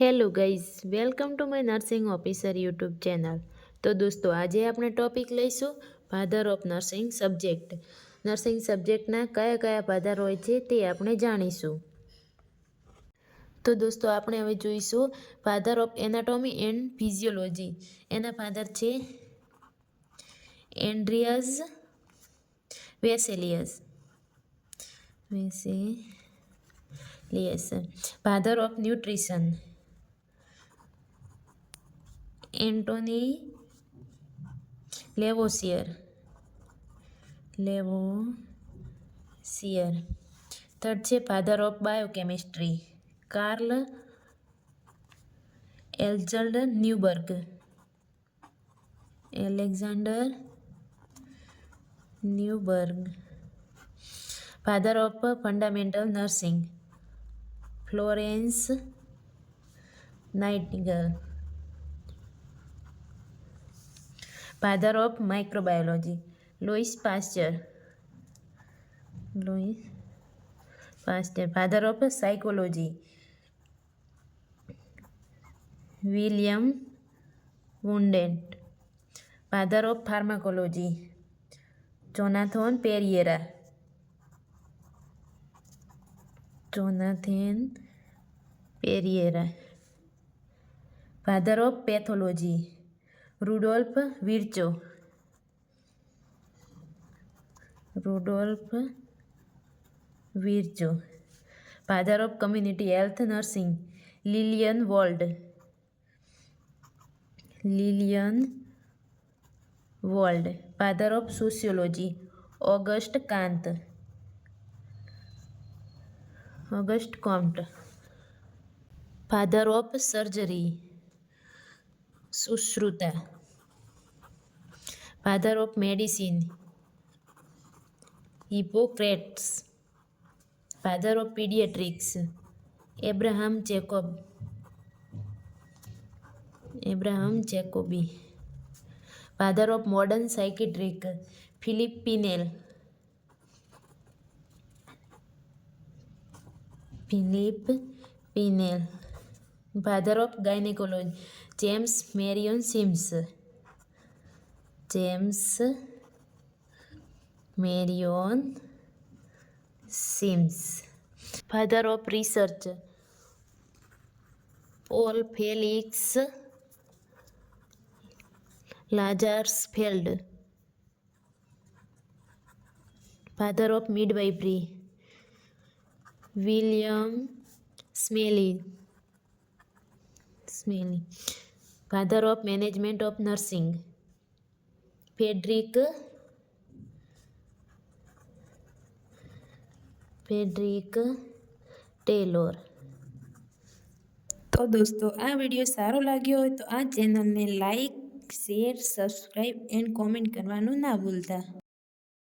Hello guys, welcome to my nursing officer YouTube channel. તો દોસ્તો, આજે આપણે ટોપિક લઈશું ફાધર ઓફ નર્સિંગ સબ્જેક્ટ. નર્સિંગ સબ્જેક્ટના કયા કયા ફાધર હોય છે તે આપણે જાણીશું. તો દોસ્તો, આપણે હવે જોઈશું father of anatomy and physiology. એના ફાધર છે Andreas Vesalius. Father of nutrition Antoine Lavoisier. Third છે father of biochemistry Carl Alexander Neuberg. Father of fundamental nursing Florence Nightingale. Father of microbiology Louis Pasteur. Father of psychology William Wundt. Father of pharmacology Jonathan Pereira. Father of pathology Rudolf Virchow. Father of community health nursing Lillian Wald. Father of sociology Auguste Comte. Father of surgery Sushruta. Father of medicine Hippocrates. Father of paediatrics Abraham Jacobi. Father of modern psychiatric Philippe Pinel. Father of gynaecology James Marion Sims. Father of research Paul Felix Lazarsfeld. Father of midwifery William Smellie. Father of management of nursing Frederick Taylor. તો દોસ્તો, આ video સારો લાગ્યો હોય તો આ ચેનલને like, share, subscribe and comment કરવાનું ના ભૂલતા.